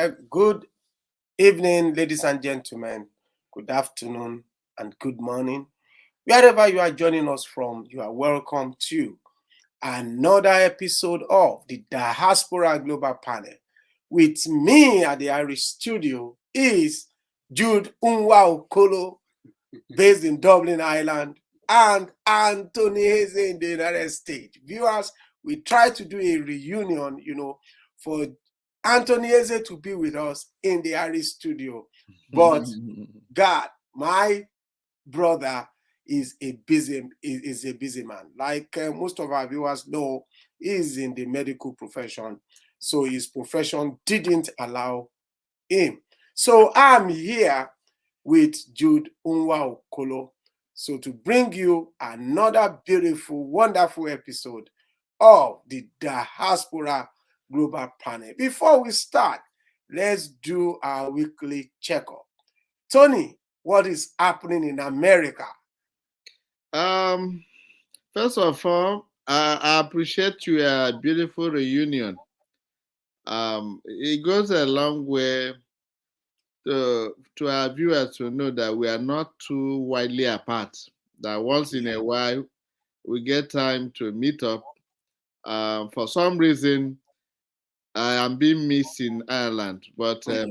Good evening, ladies and gentlemen. Good afternoon and good morning. Wherever you are joining us from, you are welcome to another episode of the Diaspora Global Panel. With me at the Irish studio is Jude Unwa Okolo, based in Dublin, Ireland, and Anthony Hayes in the United States. Viewers, we try to do a reunion, for Anthony Eze to be with us in the Irish studio. But God, my brother is a busy man. Like most of our viewers know, he is in the medical profession. So his profession didn't allow him. So I'm here with Jude Unwa Okolo. So to bring you another beautiful, wonderful episode of the Diaspora Global Panel. Before we start, let's do our weekly checkup. Tony, what is happening in America? First of all, I appreciate your beautiful reunion. It goes a long way to our viewers to know that we are not too widely apart. That once in a while we get time to meet up. For some reason, I am being missed in Ireland, but there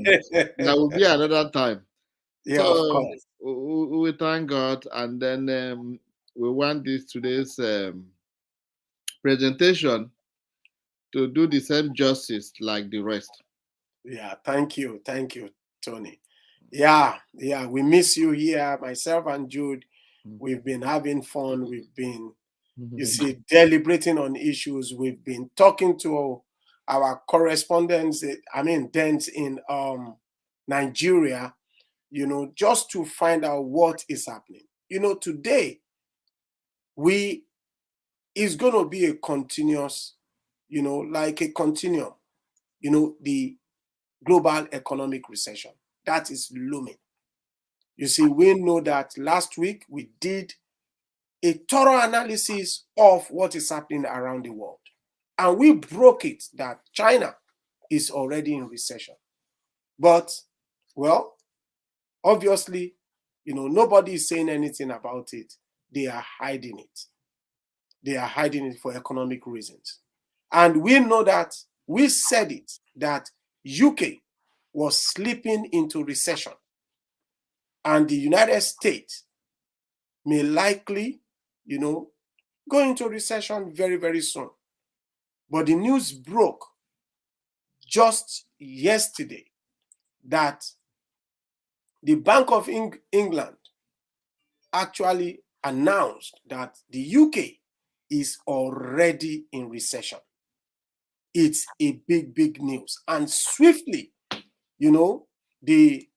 will be another time. Yeah, of So course. we thank God, and then we want today's presentation to do the same justice like the rest. Yeah, thank you, Tony. Yeah, we miss you here. Myself and Jude, we've been having fun. We've been, deliberating on issues. We've been talking to our correspondents. Dents in Nigeria. Just to find out what is happening. Today is going to be a continuous, like a continuum. The global economic recession that is looming. You see, we know that last week we did a thorough analysis of what is happening around the world. And we broke it that China is already in recession. But, well, obviously, nobody is saying anything about it. They are hiding it. They are hiding it for economic reasons. And we know that we said it, that UK was slipping into recession. And the United States may likely, go into recession very, very soon. But the news broke just yesterday that the Bank of England actually announced that the UK is already in recession. It's a big, big news. And swiftly, the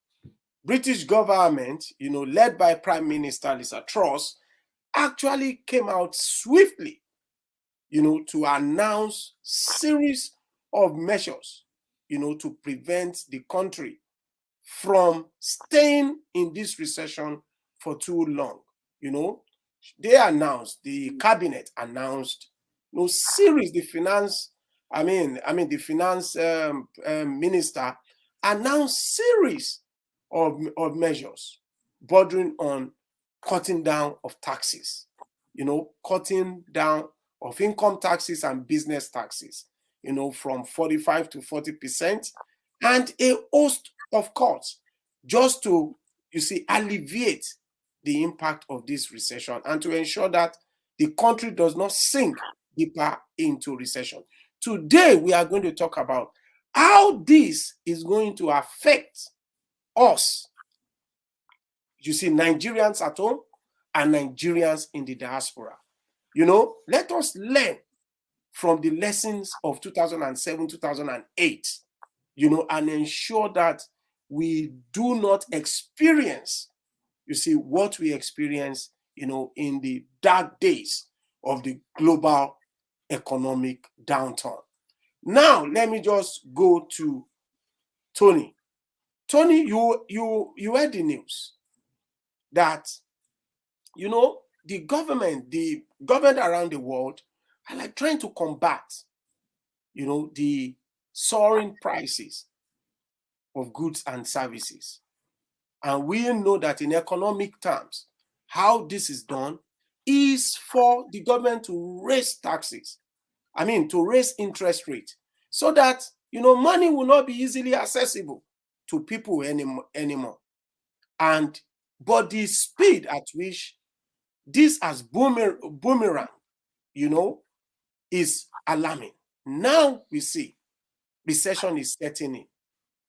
British government, led by Prime Minister Liz Truss, actually came out swiftly, to announce series of measures, to prevent the country from staying in this recession for too long. They announced, the cabinet announced, series, the finance minister announced series of measures bordering on cutting down of taxes, cutting down of income taxes and business taxes, from 45 to 40%, and a host of cuts just to, alleviate the impact of this recession and to ensure that the country does not sink deeper into recession. Today, we are going to talk about how this is going to affect us, Nigerians at home and Nigerians in the diaspora. Let us learn from the lessons of 2007, 2008, and ensure that we do not experience, what we experience, in the dark days of the global economic downturn. Now, let me just go to Tony. Tony, you heard the news that, the government around the world are like trying to combat, the soaring prices of goods and services. And we know that in economic terms, how this is done is for the government to raise taxes. I mean, to raise interest rates so that, money will not be easily accessible to people anymore. And but the speed at which this has boomerang, you know, is alarming. Now we see recession is setting in.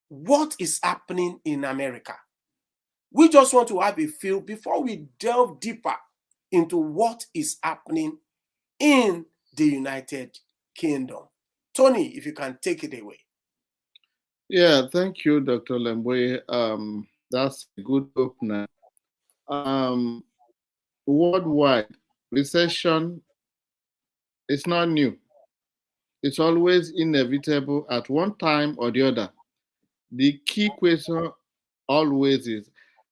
What is happening in America? We just want to have a feel before we delve deeper into what is happening in the United Kingdom. Tony, if you can take it away. Yeah, thank you, Dr. Lemboy. That's a good opener. Um, Worldwide, recession is not new. It's always inevitable at one time or the other. The key question always is,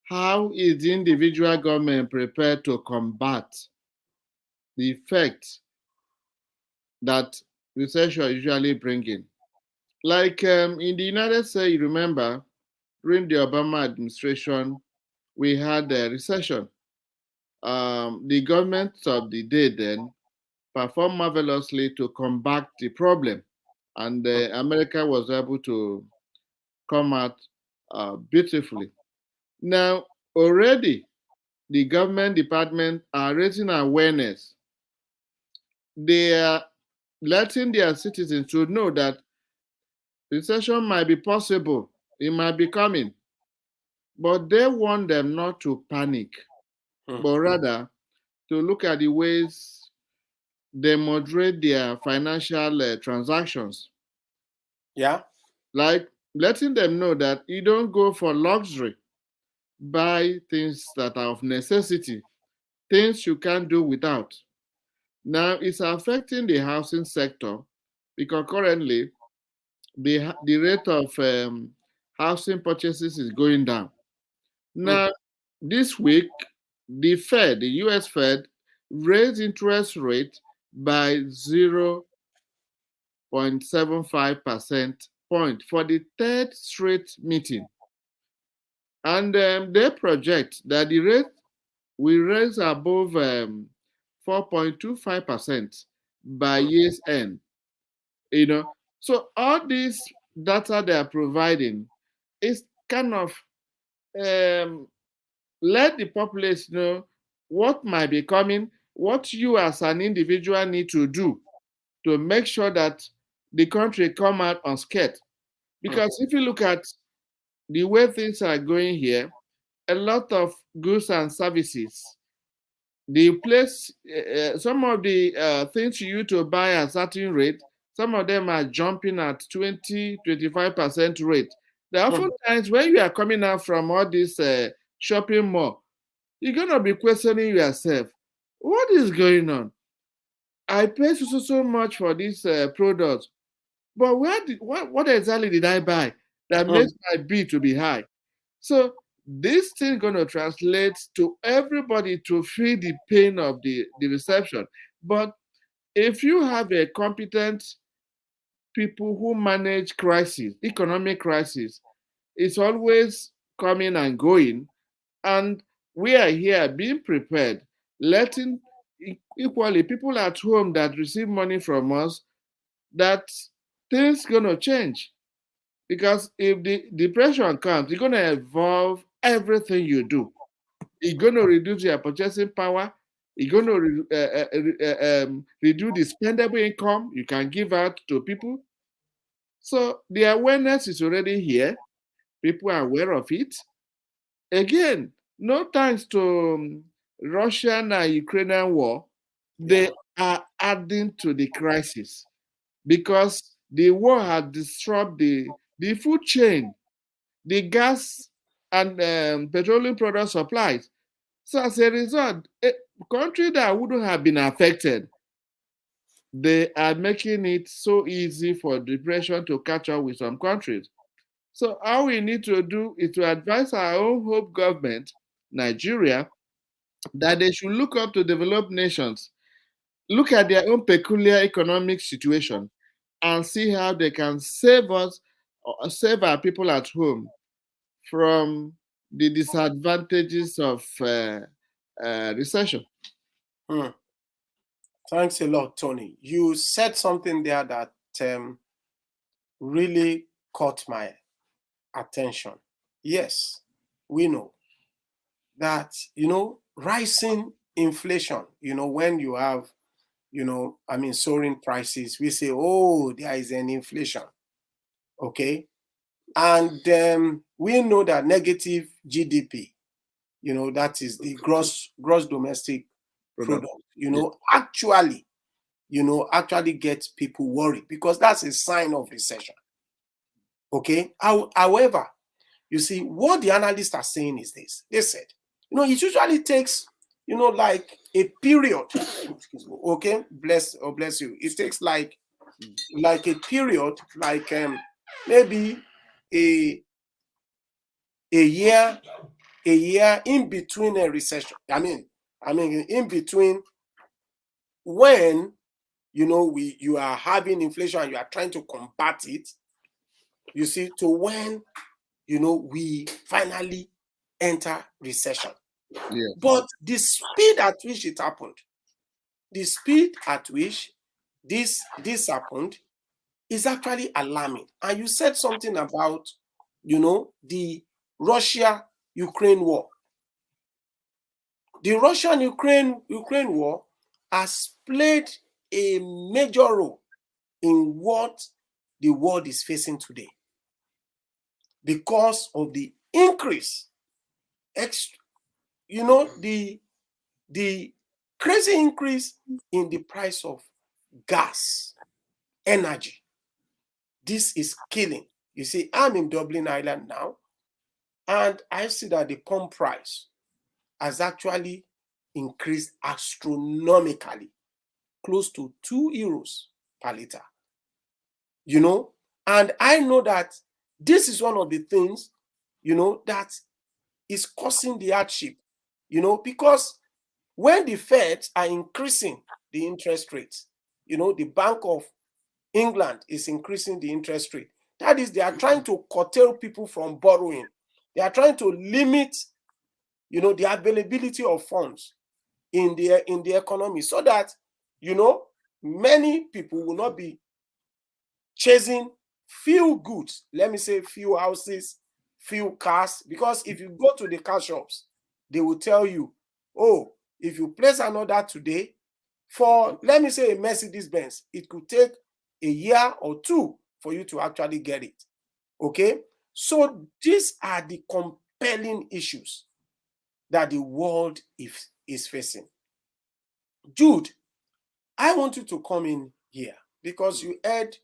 how is the individual government prepared to combat the effects that recession usually bring in? Like in the United States, you remember during the Obama administration, we had a recession. The government of the day then performed marvelously to combat the problem, and America was able to come out beautifully. Now, already the government department are raising awareness. They are letting their citizens to know that recession might be possible, it might be coming, but they want them not to panic, Hmm. but rather to look at the ways they moderate their financial transactions, Yeah. like letting them know that you don't go for luxury, buy things that are of necessity, things you can't do without. Now it's affecting the housing sector because currently the rate of housing purchases is going down. Hmm. Now, this week, the Fed, the US Fed, raised interest rate by 0.75% point for the third straight meeting. And they project that the rate will rise above 4.25% by Hmm. year's end. You know, so all this data they are providing is kind of um, let the populace know what might be coming, what you as an individual need to do to make sure that the country come out unscathed. Hmm. Because if you look at the way things are going here, a lot of goods and services, the place, some of the things you use to buy at certain rate, some of them are jumping at 20-25% rate. There are Hmm. often times when you are coming out from all this shopping mall, you're gonna be questioning yourself, what is going on? I pay so much for this product, but what exactly did I buy that Hmm. makes my bill to be high? So this thing gonna translate to everybody to feel the pain of the reception. But if you have a competent people who manage crisis, economic crisis, it's always coming and going. And we are here being prepared, letting equally people at home that receive money from us that things gonna change. Because if the depression comes, it's gonna involve everything you do. It's gonna reduce your purchasing power. It's gonna reduce the spendable income you can give out to people. So the awareness is already here. People are aware of it. Again, no thanks to Russian and Ukrainian war, Yeah. they are adding to the crisis because the war has disrupted the food chain, the gas and petroleum product supplies. So as a result, a country that wouldn't have been affected, they are making it so easy for depression to catch up with some countries. So all we need to do is to advise our own hope government, Nigeria, that they should look up to developed nations, look at their own peculiar economic situation, and see how they can save us save our people at home from the disadvantages of recession. Hmm. Thanks a lot, Tony. You said something there that really caught my attention. Yes, we know that, rising inflation, when you have, soaring prices, we say, oh, there is an inflation. Okay. And we know that negative GDP, that is the gross domestic product, actually gets people worried because that's a sign of recession. Okay. However, you see, what the analysts are saying is this. They said, it usually takes, like a period. Excuse me. Okay, bless you. It takes like a period, like maybe a year, in between a recession. I mean, in between when you are having inflation and you are trying to combat it, you see, to when we finally enter recession. Yes. But the speed at which it happened, the speed at which this happened is actually alarming. And you said something about, the Russia-Ukraine war. The Russian-Ukraine war has played a major role in what the world is facing today because of the increase, the crazy increase in the price of gas, energy. This is killing. You see, I'm in Dublin, Ireland now, and I see that the pump price has actually increased astronomically, close to €2 per liter. And I know that this is one of the things, that is causing the hardship, because when the Feds are increasing the interest rates, the Bank of England is increasing the interest rate. That is, they are trying to curtail people from borrowing. They are trying to limit, the availability of funds in the economy so that, many people will not be chasing few goods. Let me say few houses, few cars. Because if you go to the car shops, they will tell you, oh, if you place an order today for, let me say, a Mercedes Benz, it could take a year or two for you to actually get it. Okay? So these are the compelling issues that the world is facing. Jude, I want you to come in here because you heard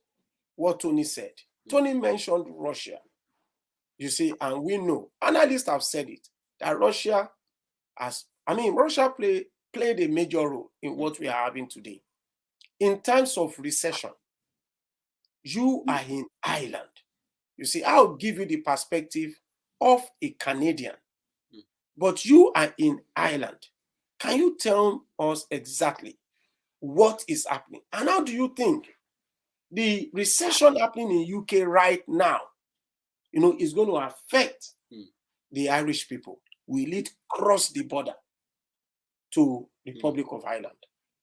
what Tony said. Tony mentioned Russia, you see, and we know, analysts have said it, that Russia played a major role in what we are having today. In times of recession, you are in Ireland. You see, I'll give you the perspective of a Canadian, but you are in Ireland. Can you tell us exactly what is happening? And how do you think the recession happening in UK right now, is going to affect the Irish people? Will it cross the border to the Republic of Ireland?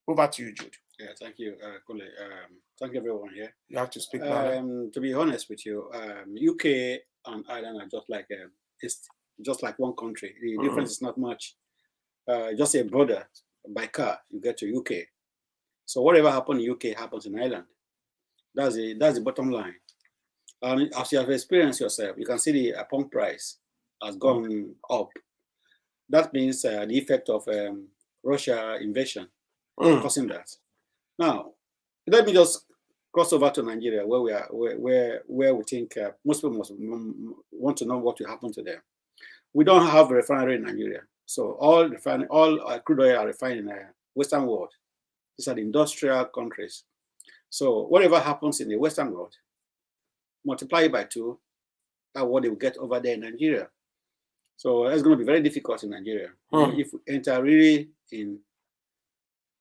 Over to you, Jude. Yeah, thank you, Kule. Thank you, everyone here. You have to speak louder. To be honest with you, UK and Ireland are it's just like one country. The difference is not much. Just a border by car, you get to UK. So whatever happens in UK happens in Ireland. That's the bottom line. And as you have experienced yourself, you can see the pump price has gone up. That means the effect of Russia invasion causing that. Now, let me just cross over to Nigeria, where we are, where we think most people must want to know what will happen to them. We don't have a refinery in Nigeria, so all crude oil are refined in the Western world. These are the industrial countries. So whatever happens in the Western world, multiply it by 2, that's what they will get over there in Nigeria. So it's going to be very difficult in Nigeria if we enter really in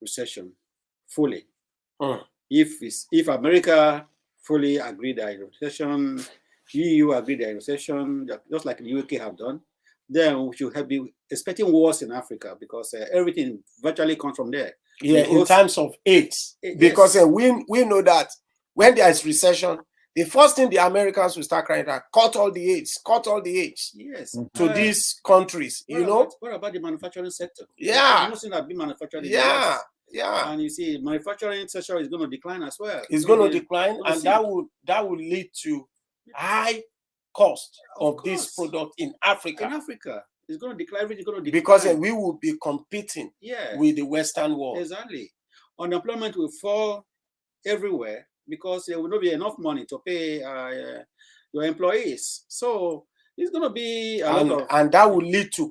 recession fully. If America fully agreed that recession EU agreed a recession, just like the UK have done, then we should have been expecting wars in Africa because everything virtually comes from there. Yeah, in terms of AIDS, because yes. we know that when there is recession, the first thing the Americans will start crying out, cut all the AIDS, cut all the AIDS. Yes. To these countries, What about the manufacturing sector? Yeah. Nothing that been manufactured in Yeah, the US. yeah. And you see, manufacturing sector is going to decline as well. It's going to decline, and that would lead to high cost of this product in Africa. In Africa, it's going to decline. Everything's going to decline because we will be competing with the Western world. Exactly. Unemployment will fall everywhere because there will not be enough money to pay your employees. So it's going to be a lot of, and that will lead to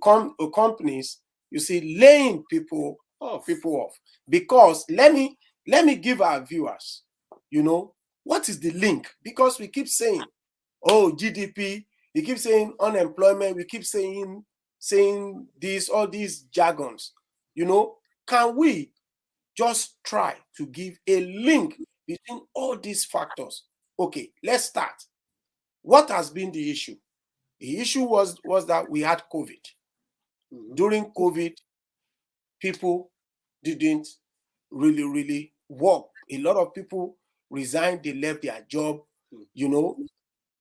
companies, you see, laying people off. Because let me give our viewers, what is the link? Because we keep saying, oh, GDP, we keep saying unemployment, we keep saying this, all these jargons. Can we just try to give a link between all these factors? Okay, let's start. What has been the issue? The issue was that we had COVID. During COVID, people didn't really work. A lot of people resigned, they left their job,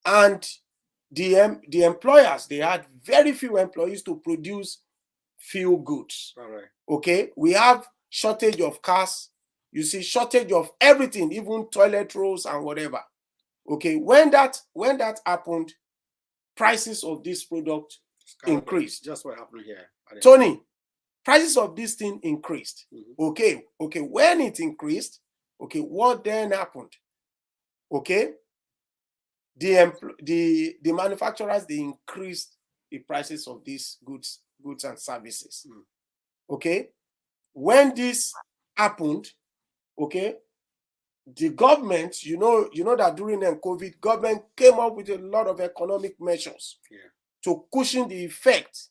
and the employers, they had very few employees to produce few goods. all right. Okay, we have shortage of cars, you see, shortage of everything, even toilet rolls and whatever. Okay, when that happened, prices of this product increased. Just what happened here. Tony, prices of this thing increased. Okay, when it increased, okay, what then happened? Okay, the manufacturers, they increased the prices of these goods and services. Okay, when this happened, okay, the government, you know that during the COVID, government came up with a lot of economic measures to cushion the effect,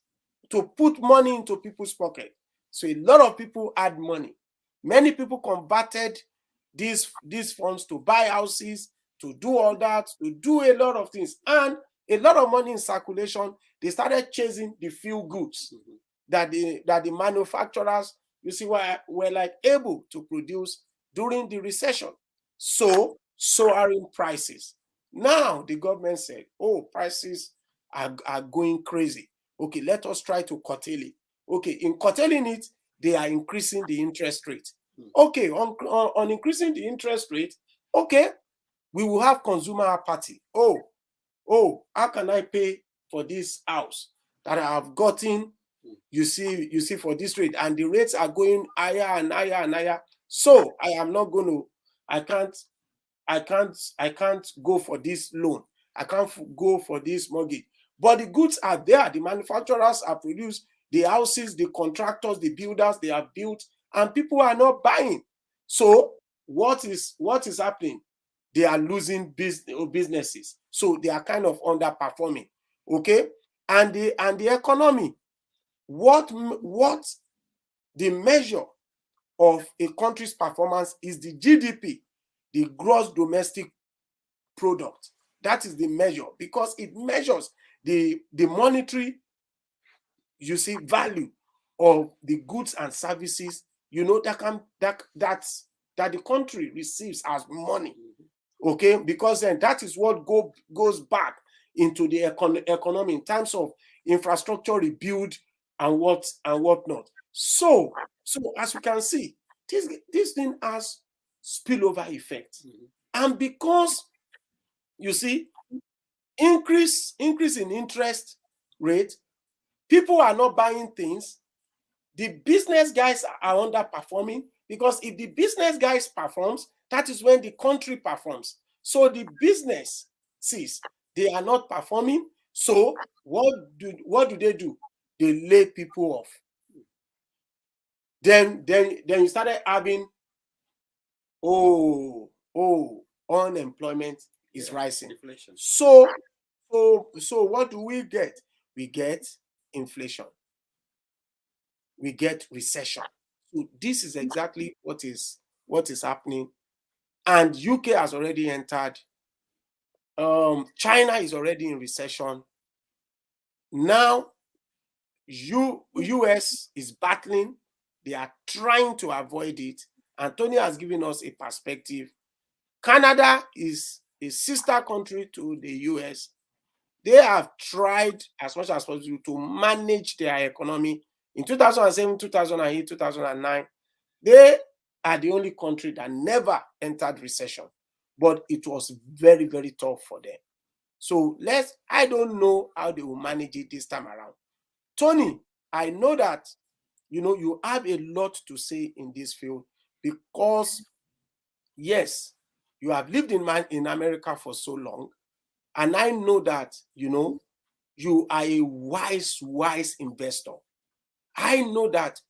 to put money into people's pocket. So a lot of people had money. Many people converted these funds to buy houses, to do all that, to do a lot of things, and a lot of money in circulation. They started chasing the few goods that the manufacturers, you see, were like able to produce during the recession. So soaring prices. Now the government said, oh, prices are going crazy. Okay, let us try to curtail it. Okay, in curtailing it, they are increasing the interest rate. Okay, on increasing the interest rate, okay, we will have consumer apathy. Oh, how can I pay for this house that I have gotten, you see, for this rate, and the rates are going higher and higher and higher. So I can't go for this loan. I can't go for this mortgage. But the goods are there. The manufacturers are produced, the houses, the contractors, the builders, they are built, and people are not buying. So what is happening? They are losing businesses. So they are kind of underperforming. Okay? And the economy, what the measure of a country's performance is the GDP, the gross domestic product. That is the measure, because it measures the monetary, you see, value of the goods and services, that the country receives as money. Okay, because then that is what goes back into the economy in terms of infrastructure rebuild and whatnot. So as you can see, this thing has spillover effect. And because, you see, increase in interest rate, people are not buying things. The business guys are underperforming, because if the business guys performs, that is when the country performs. So the businesses, they are not performing. So what do they do? They lay people off. Then you started having, unemployment is rising. Inflation. So what do we get? We get inflation. We get recession. So this is exactly what is happening. And UK has already entered China is already in recession. Now, US is battling. They are trying to avoid it. And Tony has given us a perspective. Canada is a sister country to the US. They have tried as much as possible to manage their economy. In 2007, 2008, 2009, they are the only country that never entered recession. But it was very, very tough for them. So I don't know how they will manage it this time around. Tony, I know that you have a lot to say in this field because, yes, you have lived in America for so long, and I know that you are a wise investor. I know that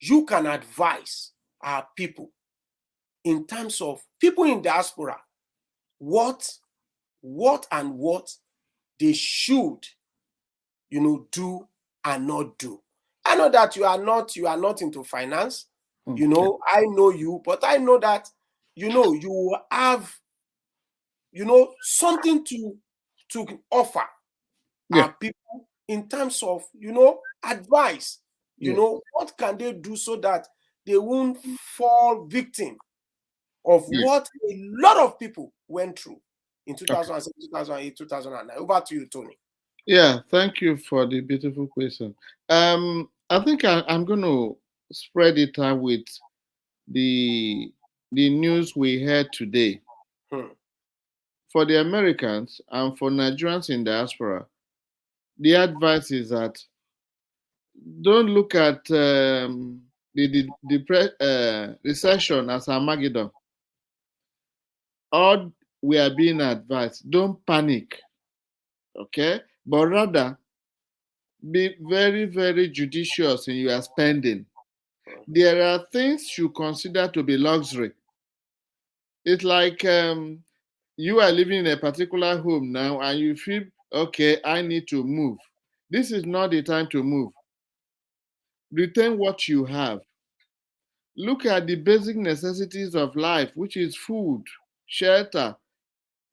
you can advise our people in terms of people in diaspora what they should do and not do. I know that you are not into finance. Okay. I know you, but I know that you have something to offer Yeah. our people in terms of advice. Yeah. What can they do so that they won't fall victim of Yeah. what a lot of people went through in Okay. 2007, 2008, 2009. Over to you, Tony. Yeah, thank you for the beautiful question. I think I'm going to spread it out with the news we heard today. Hmm. For the Americans and for Nigerians in diaspora, the advice is that don't look at the recession as Armageddon. All we are being advised, don't panic, okay? But rather be very, very judicious in your spending. There are things you consider to be luxury. It's like you are living in a particular home now and you feel, okay, I need to move. This is not the time to move. Retain what you have. Look at the basic necessities of life, which is food, shelter,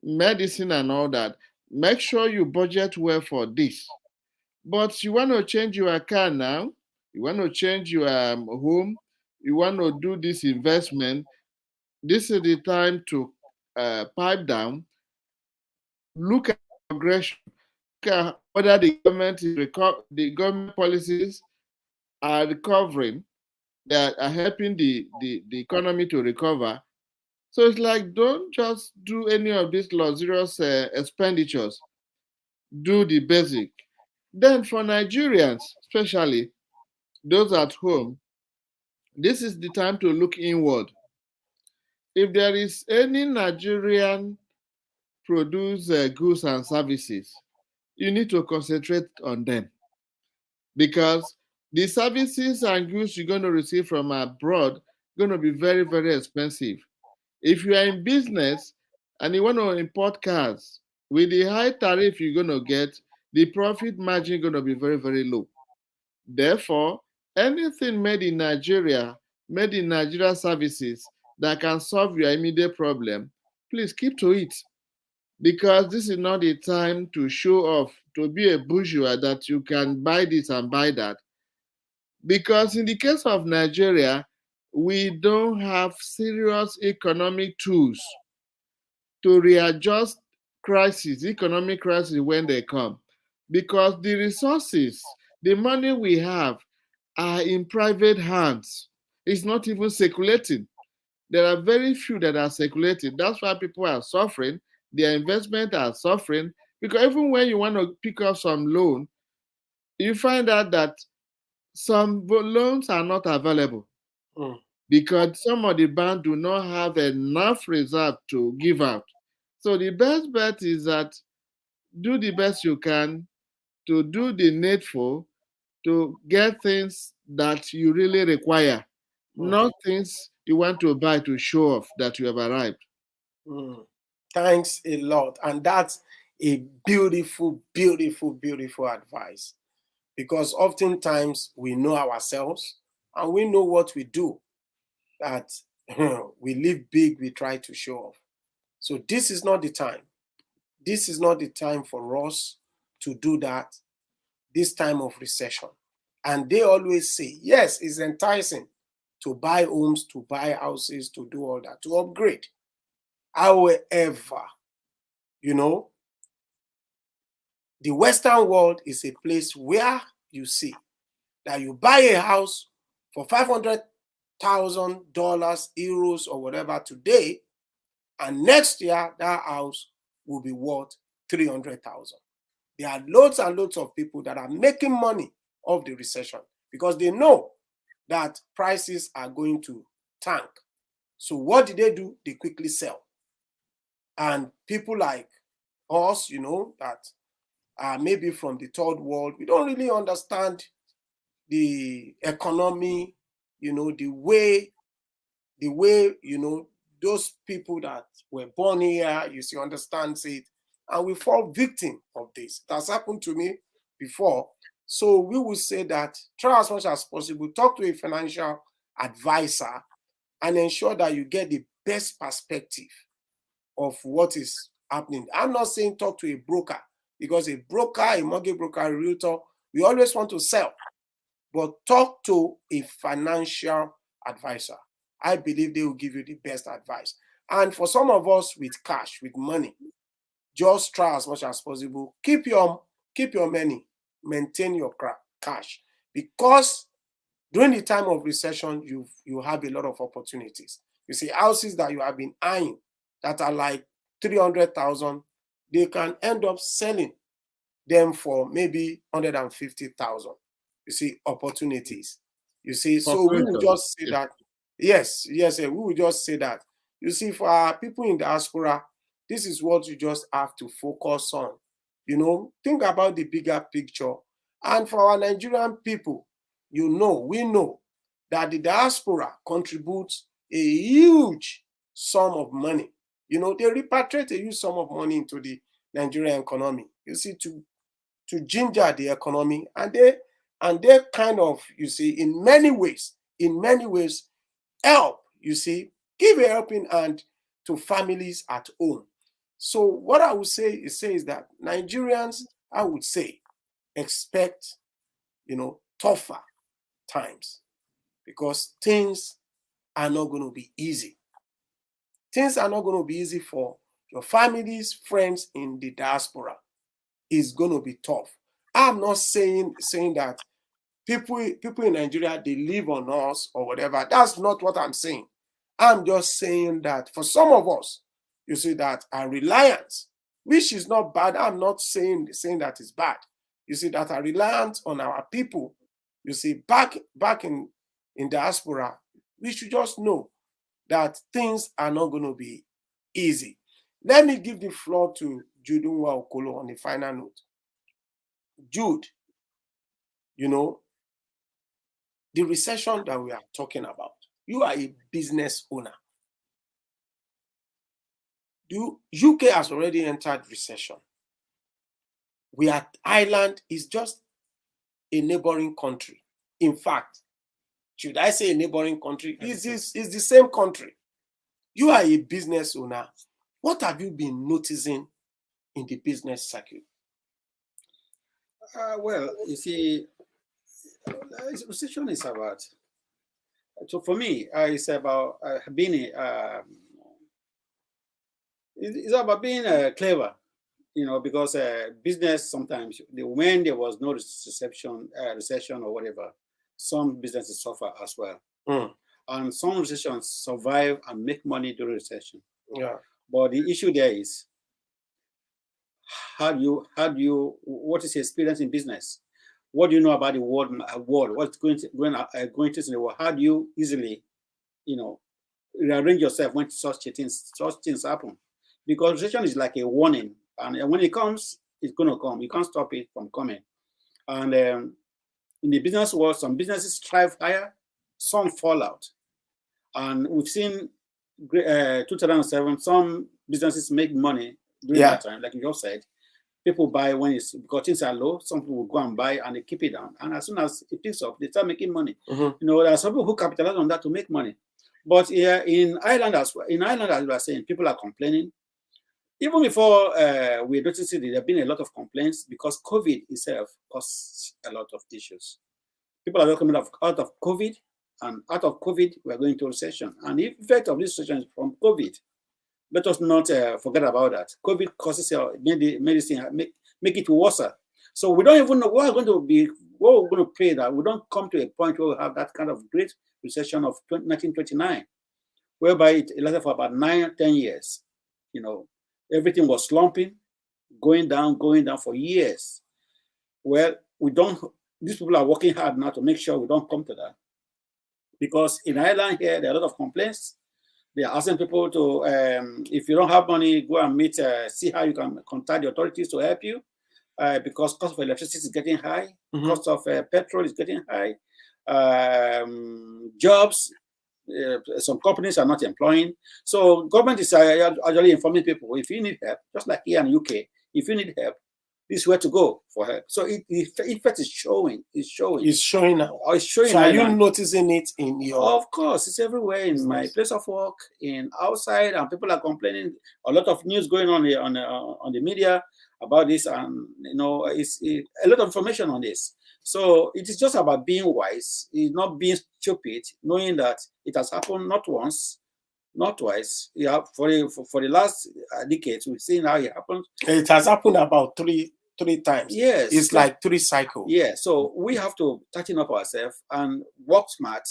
medicine, and all that. Make sure you budget well for this. But you want to change your car now, you want to change your home, you want to do this investment, this is the time to pipe down, look at progression, look at whether the government policies are recovering, that are helping the economy to recover. So it's like, don't just do any of these luxurious expenditures. Do the basic. Then for Nigerians, especially those at home, this is the time to look inward. If there is any Nigerian produce goods and services, you need to concentrate on them because the services and goods you're going to receive from abroad going to be very, very expensive. If you are in business and you want to import cars, with the high tariff you're going to get, the profit margin going to be very, very low. Therefore, anything made in Nigeria services that can solve your immediate problem, please keep to it. Because this is not the time to show off, to be a bourgeois that you can buy this and buy that. Because in the case of Nigeria, we don't have serious economic tools to readjust economic crisis when they come. Because the resources, the money we have are in private hands. It's not even circulating. There are very few that are circulating. That's why people are suffering. Their investment are suffering. Because even when you want to pick up some loan, you find out that some loans are not available because some of the banks do not have enough reserve to give out. So the best bet is that do the best you can to do the needful to get things that you really require, not things you want to buy to show off that you have arrived. Thanks a lot. And that's a beautiful, beautiful, beautiful advice. Because oftentimes we know ourselves and we know what we do, that we live big, we try to show off. So this is not the time. this is not the time for us to do that this time of recession. And they always say, yes, it's enticing to buy homes, to buy houses, to do all that, to upgrade. However, you know, the Western world is a place where you see that you buy a house for $500,000, euros, or whatever today, and next year that house will be worth 300,000. There are loads and loads of people that are making money off the recession because they know that prices are going to tank. So what did they do? They quickly sell. And people like us, you know, that are maybe from the third world, we don't really understand the economy, you know, the way, you know, those people that were born here, you see, understands it, and we fall victim of this. It has happened to me before. So we will say that try as much as possible, talk to a financial advisor and ensure that you get the best perspective of what is happening. I'm not saying talk to a broker, because a broker, a mortgage broker, a realtor, we always want to sell. But talk to a financial advisor. I believe they will give you the best advice. And for some of us with cash, with money, just try as much as possible. Keep your money, maintain your cash, because during the time of recession, you have a lot of opportunities. You see, houses that you have been eyeing that are like 300,000, they can end up selling them for maybe 150,000. You see, opportunities. You see, so we will just say that. Yes, we will just say that. You see, for our people in diaspora, this is what you just have to focus on. You know, think about the bigger picture. And for our Nigerian people, you know, we know that the diaspora contributes a huge sum of money. You know, they repatriate a huge sum of money into the Nigerian economy. You see, to ginger the economy, and they kind of, you see, in many ways help, you see, give a helping hand to families at home. So what I would say is that Nigerians, I would say, expect, you know, tougher times, because things are not going to be easy. Things are not going to be easy for your families, friends in the diaspora. It's going to be tough. I'm not saying that people in Nigeria, they live on us or whatever. That's not what I'm saying. I'm just saying that for some of us, you see, that are reliant, which is not bad. I'm not saying that is bad. You see, that are reliant on our people, you see, back in diaspora, we should just know that things are not going to be easy. Let me give the floor to Jude Okolo on the final note. Jude, you know, the recession that we are talking about, you are a business owner. UK has already entered recession. We are Ireland is just a neighboring country. In fact, should I say a neighboring country? It's the same country. You are a business owner. What have you been noticing in the business circuit? Well, you see, recession is about. So for me, it's about being. It's about being clever, you know, because business sometimes when there was no recession or whatever, some businesses suffer as well, and some recessions survive and make money during recession. Yeah. But the issue there is how do you what is your experience in business? What do you know about the world? What's going to in the world? How do you easily, you know, rearrange yourself when such things happen? Because recession is like a warning, and when it comes, it's going to come. You can't stop it from coming. And in the business world, some businesses thrive higher, some fall out. And we've seen 2007, some businesses make money during that time, like you just said. People buy when because things are low. Some people will go and buy and they keep it down. And as soon as it picks up, they start making money. You know, there are some people who capitalize on that to make money. But here in Ireland, as we are saying, people are complaining. even before we noticed it, there have been a lot of complaints because COVID itself caused a lot of issues. People are coming out of COVID, and out of COVID, we are going to recession. And the effect of this recession is from COVID. Let us not forget about that. COVID causes medicine, make it worse. So we don't even know what we're going to pray that we don't come to a point where we have that kind of great recession of 1929, whereby it lasted for about 9 or 10 years. Everything was slumping, going down for years. Well, these people are working hard now to make sure we don't come to that. Because in Ireland here, there are a lot of complaints. They are asking people to, if you don't have money, go and see how you can contact the authorities to help you. Because cost of electricity is getting high, cost of petrol is getting high, jobs, some companies are not employing. So government is actually informing people, if you need help, just like here in UK, if you need help, this is where to go for help. So the effect is showing. It's showing now. It's showing. So are you noticing it in your? Of course, it's everywhere in my place of work, in outside, and people are complaining. A lot of news going on on the media about this, and it's a lot of information on this. So it is just about being wise, it's not being stupid, knowing that it has happened not once, not twice. Yeah, for the last decades, we've seen how it happened. It has happened about three times. Yes, it's like 3 cycles. Yeah, so we have to tighten up ourselves and work smart,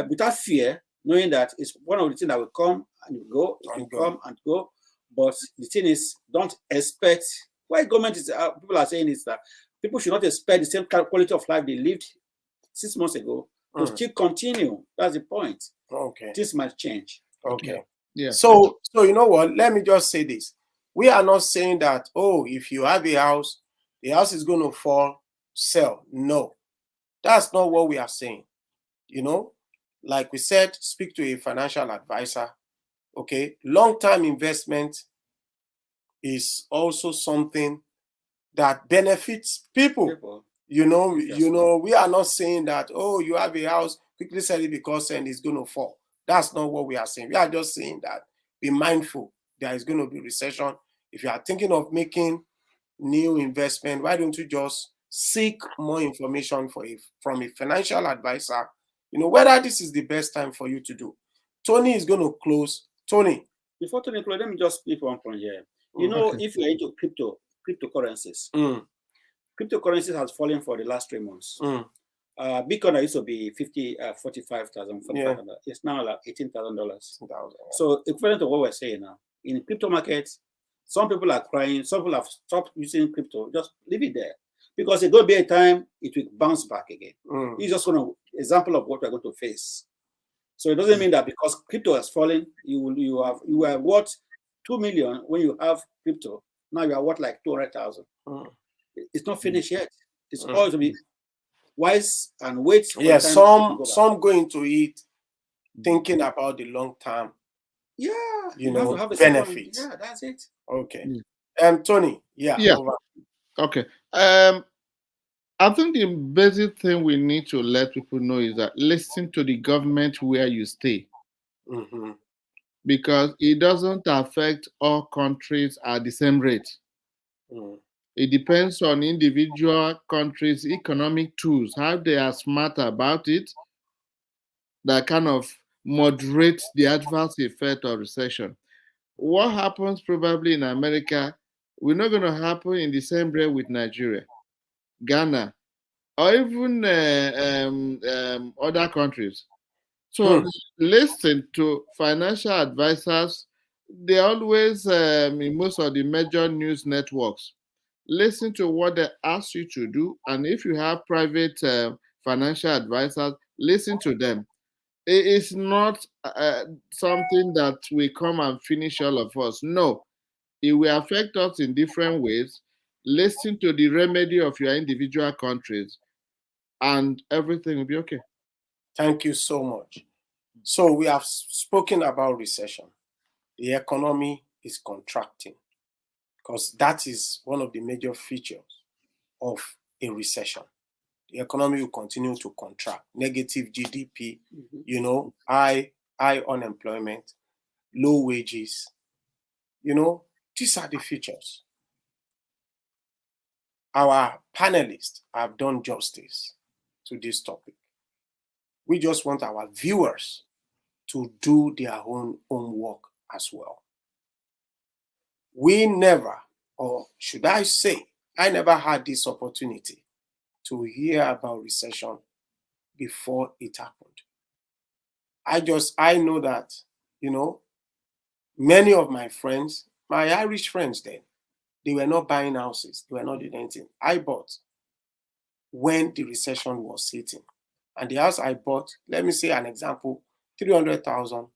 without fear, knowing that it's one of the things that will come and go. It will come and go. But the thing is, don't expect. Why government is people are saying is that people should not expect the same quality of life they lived 6 months ago to still continue. That's the point. Okay. This might change. Okay. Yeah. So you know what? Let me just say this. We are not saying that, if you have a house, the house is going to fall, sell. No. That's not what we are saying. Like we said, speak to a financial advisor. Okay. Long-term investment is also something that benefits people. We are not saying that, you have a house, quickly sell it because it's going to fall. That's not what we are saying. We are just saying that be mindful. There is going to be recession. If you are thinking of making new investment, why don't you just seek more information from a financial advisor, whether this is the best time for you to do. Tony is going to close. Tony. Before Tony close, let me just speak one point here. If you're into cryptocurrencies, cryptocurrencies has fallen for the last 3 months. Bitcoin used to be 45,000, it's now like $18,000. So equivalent to what we're saying now. In crypto markets, some people are crying, some people have stopped using crypto. Just leave it there. Because it's going to be a time it will bounce back again. It's just an example of what we're going to face. So it doesn't mean that because crypto has fallen, you are worth 2 million when you have crypto. Now you are worth like 200,000. It's not finished yet. It's all to be wise and wait. Yeah, some go into it thinking about the long term. Yeah, have benefits. Yeah, that's it. Okay. Tony. Yeah. Over. Okay. I think the basic thing we need to let people know is that listen to the government where you stay. Because it doesn't affect all countries at the same rate. It depends on individual countries' economic tools, how they are smart about it, that kind of moderate the adverse effect of recession. What happens probably in America, we're not going to happen in the same way with Nigeria, Ghana, or even other countries. So listen to financial advisors. They always, in most of the major news networks, listen to what they ask you to do. And if you have private financial advisors, listen to them. It is not something that will come and finish all of us. No, it will affect us in different ways. Listen to the remedy of your individual countries, and everything will be okay. Thank you so much. So we have spoken about recession. The economy is contracting because that is one of the major features of a recession. The economy will continue to contract. Negative GDP, high unemployment, low wages, These are the features. Our panelists have done justice to this topic. We just want our viewers to do their own homework as well. We never, or should I say, I never had this opportunity to hear about recession before it happened. I know that, many of my friends, my Irish friends then, they were not buying houses. They were not doing anything. I bought when the recession was hitting. And the house I bought, let me say an example, 300,000.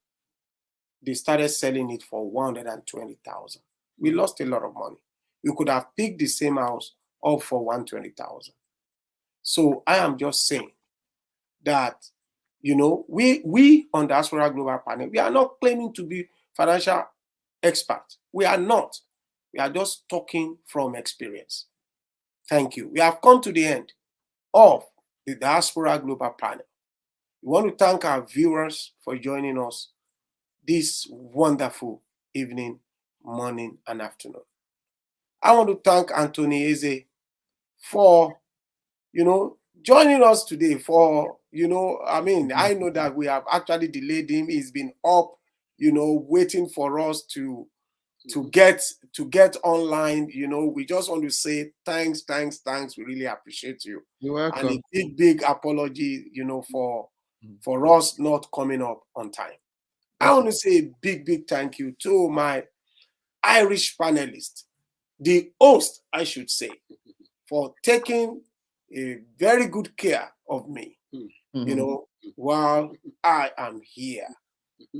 They started selling it for 120,000. We lost a lot of money. We could have picked the same house up for 120,000. So I am just saying that, we on the Diaspora Global Panel, we are not claiming to be financial experts. We are not. We are just talking from experience. Thank you. We have come to the end of the Diaspora Global Panel. We want to thank our viewers for joining us this wonderful evening, morning, and afternoon. I want to thank Anthony Eze for, joining us today for, I know that we have actually delayed him. He's been up, waiting for us to get online. We just want to say thanks. We really appreciate you. You're welcome. And a big apology, for us not coming up on time. I want to say a big thank you to my Irish panelists, the host, I should say, for taking a very good care of me, while I am here.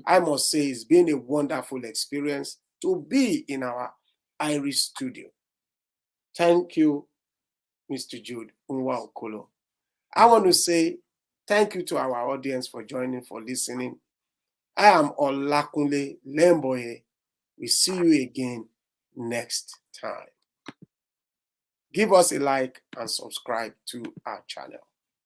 I must say it's been a wonderful experience to be in our Irish studio. Thank you, Mr. Jude Unwa Okolo. I want to say thank you to our audience for joining, for listening. I am Olakunle Lemboye. We see you again next time. Give us a like and subscribe to our channel.